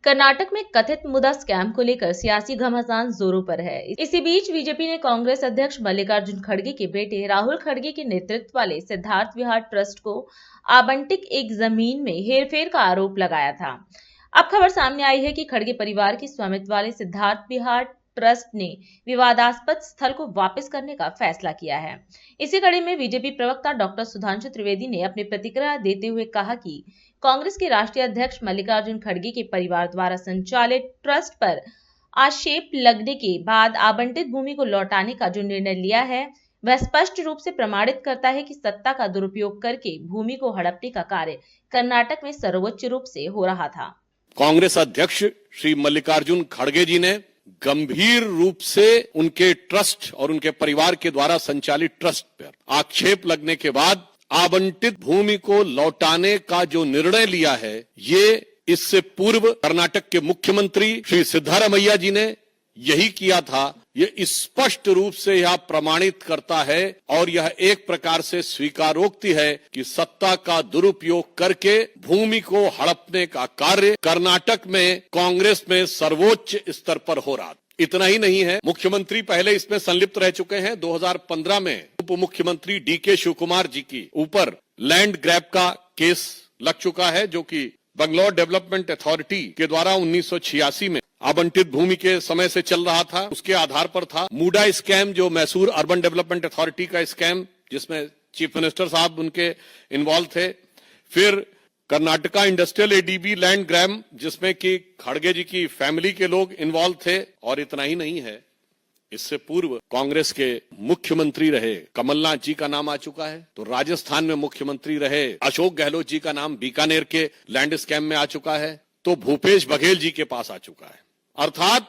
कर्नाटक में कथित मुद्दा स्कैम को लेकर सियासी घमासान जोरों पर है। इसी बीच बीजेपी ने कांग्रेस अध्यक्ष मल्लिकार्जुन खड़गे के बेटे राहुल खड़गे के नेतृत्व वाले सिद्धार्थ विहार ट्रस्ट को आवंटित एक जमीन में हेरफेर का आरोप लगाया था। अब खबर सामने आई है कि खड़गे परिवार के स्वामित्व वाले सिद्धार्थ विहार ट्रस्ट ने विवादास्पद स्थल को वापस करने का फैसला किया है। इसी कड़ी में बीजेपी प्रवक्ता डॉक्टर सुधांशु त्रिवेदी ने अपनी प्रतिक्रिया देते हुए कहा कि कांग्रेस के राष्ट्रीय अध्यक्ष मल्लिकार्जुन खड़गे के परिवार द्वारा संचालित ट्रस्ट पर आक्षेप लगने के बाद आवंटित भूमि को लौटाने का जो निर्णय लिया है वह स्पष्ट रूप से प्रमाणित करता है कि सत्ता का दुरुपयोग करके भूमि को हड़पने का कार्य कर्नाटक में सर्वोच्च रूप से हो रहा था। कांग्रेस अध्यक्ष श्री मल्लिकार्जुन खड़गे जी ने गंभीर रूप से उनके ट्रस्ट और उनके परिवार के द्वारा संचालित ट्रस्ट पर आक्षेप लगने के बाद आवंटित भूमि को लौटाने का जो निर्णय लिया है, ये इससे पूर्व कर्नाटक के मुख्यमंत्री श्री सिद्धारमैया जी ने यही किया था। ये स्पष्ट रूप से यह प्रमाणित करता है और यह एक प्रकार से स्वीकारोक्ति है कि सत्ता का दुरुपयोग करके भूमि को हड़पने का कार्य कर्नाटक में कांग्रेस में सर्वोच्च स्तर पर हो रहा। इतना ही नहीं है, मुख्यमंत्री पहले इसमें संलिप्त रह चुके हैं। 2015 में उप मुख्यमंत्री डीके शिवकुमार जी की ऊपर लैंड ग्रैब का केस लग चुका है, जो कि बंगलौर डेवलपमेंट अथॉरिटी के द्वारा 1986 में आवंटित भूमि के समय से चल रहा था। उसके आधार पर था मूडा स्कैम, जो मैसूर अर्बन डेवलपमेंट अथॉरिटी का स्कैम, जिसमें चीफ मिनिस्टर साहब उनके इन्वॉल्व थे। फिर Karnataka industrial ADB land grab, जिसमें कि खड़गे जी की फैमिली के लोग इन्वॉल्व थे। और इतना ही नहीं है, इससे पूर्व कांग्रेस के मुख्यमंत्री रहे कमलनाथ जी का नाम आ चुका है। तो राजस्थान में मुख्यमंत्री रहे अशोक गहलोत जी का नाम बीकानेर के लैंड स्कैम में आ चुका है। तो भूपेश बघेल जी के पास आ चुका है। अर्थात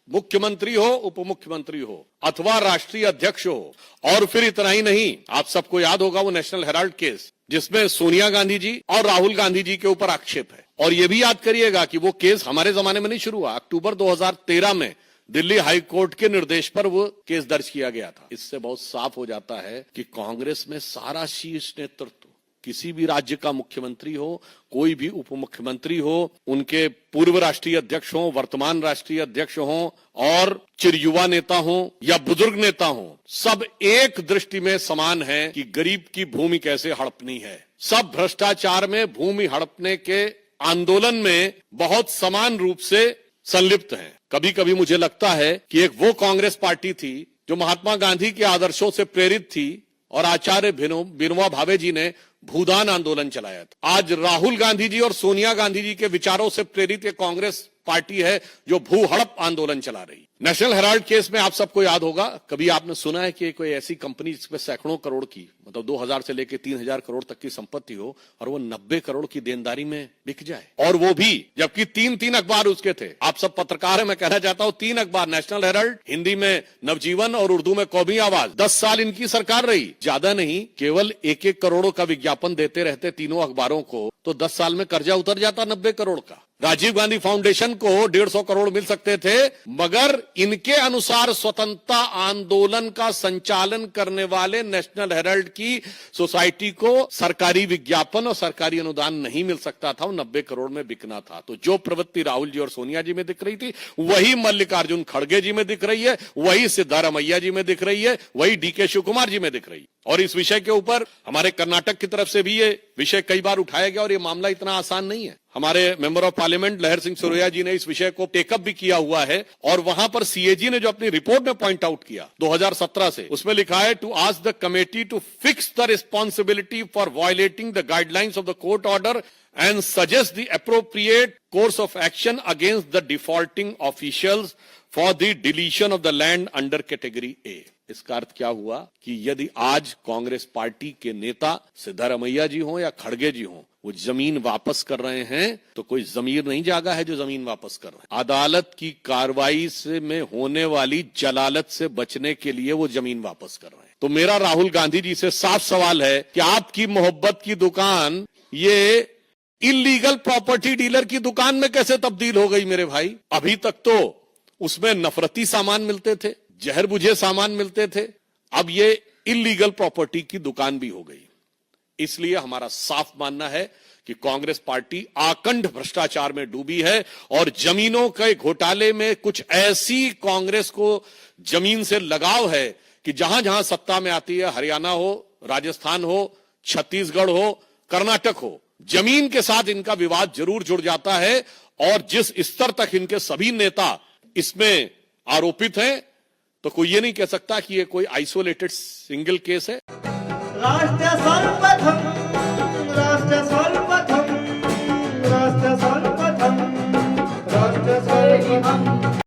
मुख्यमंत्री हो, उप मुख्यमंत्री हो अथवा राष्ट्रीय अध्यक्ष हो। और फिर इतना ही नहीं, आप सबको याद होगा वो नेशनल हेराल्ड केस, जिसमें सोनिया गांधी जी और राहुल गांधी जी के ऊपर आक्षेप है। और ये भी याद करिएगा कि वो केस हमारे जमाने में नहीं शुरू हुआ, अक्टूबर 2013 में दिल्ली हाई कोर्ट के निर्देश पर वो केस दर्ज किया गया था। इससे बहुत साफ हो जाता है कि कांग्रेस में सारा शीर्ष नेतृत्व, किसी भी राज्य का मुख्यमंत्री हो, कोई भी उप मुख्यमंत्री हो, उनके पूर्व राष्ट्रीय अध्यक्ष हो, वर्तमान राष्ट्रीय अध्यक्ष हो और चिरयुवा नेता हो या बुजुर्ग नेता हो, सब एक दृष्टि में समान है कि गरीब की भूमि कैसे हड़पनी है। सब भ्रष्टाचार में, भूमि हड़पने के आंदोलन में बहुत समान रूप से संलिप्त हैं। कभी कभी मुझे लगता है कि एक वो कांग्रेस पार्टी थी जो महात्मा गांधी के आदर्शों से प्रेरित थी और आचार्य विनोबा भावे जी ने भूदान आंदोलन चलाया था। आज राहुल गांधी जी और सोनिया गांधी जी के विचारों से प्रेरित एक कांग्रेस पार्टी है जो भू हड़प आंदोलन चला रही। नेशनल हेराल्ड केस में आप सबको याद होगा, कभी आपने सुना है कि कोई ऐसी कंपनी जिसमें सैकड़ों करोड़ की, मतलब 2000 से लेकर 3000 करोड़ तक की संपत्ति हो और वो 90 करोड़ की देनदारी में बिक जाए? और वो भी जबकि 3 अखबार उसके थे। आप सब पत्रकार हैं, मैं कहना चाहता हूं 3 अखबार, नेशनल हेराल्ड, हिंदी में नवजीवन और उर्दू में कौमी आवाज। 10 साल इनकी सरकार रही, ज्यादा नहीं, केवल 1-1 करोड़ का विज्ञापन देते रहते तीनों अखबारों को, तो 10 साल में कर्जा उतर जाता 90 करोड़ का। राजीव गांधी फाउंडेशन को 150 करोड़ मिल सकते थे, मगर इनके अनुसार स्वतंत्रता आंदोलन का संचालन करने वाले नेशनल हेराल्ड की सोसाइटी को सरकारी विज्ञापन और सरकारी अनुदान नहीं मिल सकता था, वो 90 करोड़ में बिकना था। तो जो प्रवृत्ति राहुल जी और सोनिया जी में दिख रही थी, वही मल्लिकार्जुन खड़गे जी में दिख रही है, वही सिद्धारमैया जी में दिख रही है, वही डीके शिवकुमार जी में दिख रही है। और इस विषय के ऊपर हमारे कर्नाटक की तरफ से भी ये विषय कई बार उठाया गया और ये मामला इतना आसान नहीं है। हमारे मेंबर ऑफ पार्लियामेंट लहर सिंह सुरैया जी ने इस विषय को टेकअप भी किया हुआ है और वहां पर सीएजी ने जो अपनी रिपोर्ट में पॉइंट आउट किया 2017 से, उसमें लिखा है to ask the committee to fix the responsibility for violating the guidelines of the court order and suggest the appropriate course of action against the defaulting officials for the deletion of the land under category A। इसका अर्थ क्या हुआ कि यदि आज Congress party के नेता सिद्धारमैया जी हो या खड़गे जी हो, वो जमीन वापस कर रहे हैं, तो कोई जमीर नहीं जागा है जो जमीन वापस कर रहे हैं। अदालत की कार्रवाई से में होने वाली जलालत से बचने के लिए वो जमीन वापस कर रहे हैं। तो मेरा राहुल गांधी जी से साफ सवाल है कि आपकी मोहब्बत की दुकान ये इलीगल प्रॉपर्टी डीलर की दुकान में कैसे तब्दील हो गई मेरे भाई? अभी तक तो उसमें नफरती सामान मिलते थे, जहर बुझे सामान मिलते थे, अब ये इलीगल प्रॉपर्टी की दुकान भी हो गई। इसलिए हमारा साफ मानना है कि कांग्रेस पार्टी आकंठ भ्रष्टाचार में डूबी है और जमीनों के घोटाले में कुछ ऐसी कांग्रेस को जमीन से लगाव है कि जहां जहां सत्ता में आती है, हरियाणा हो, राजस्थान हो, छत्तीसगढ़ हो, कर्नाटक हो, जमीन के साथ इनका विवाद जरूर जुड़ जाता है। और जिस स्तर तक इनके सभी नेता इसमें आरोपित हैं, तो कोई ये नहीं कह सकता कि ये कोई आइसोलेटेड सिंगल केस है। राष्ट्रीय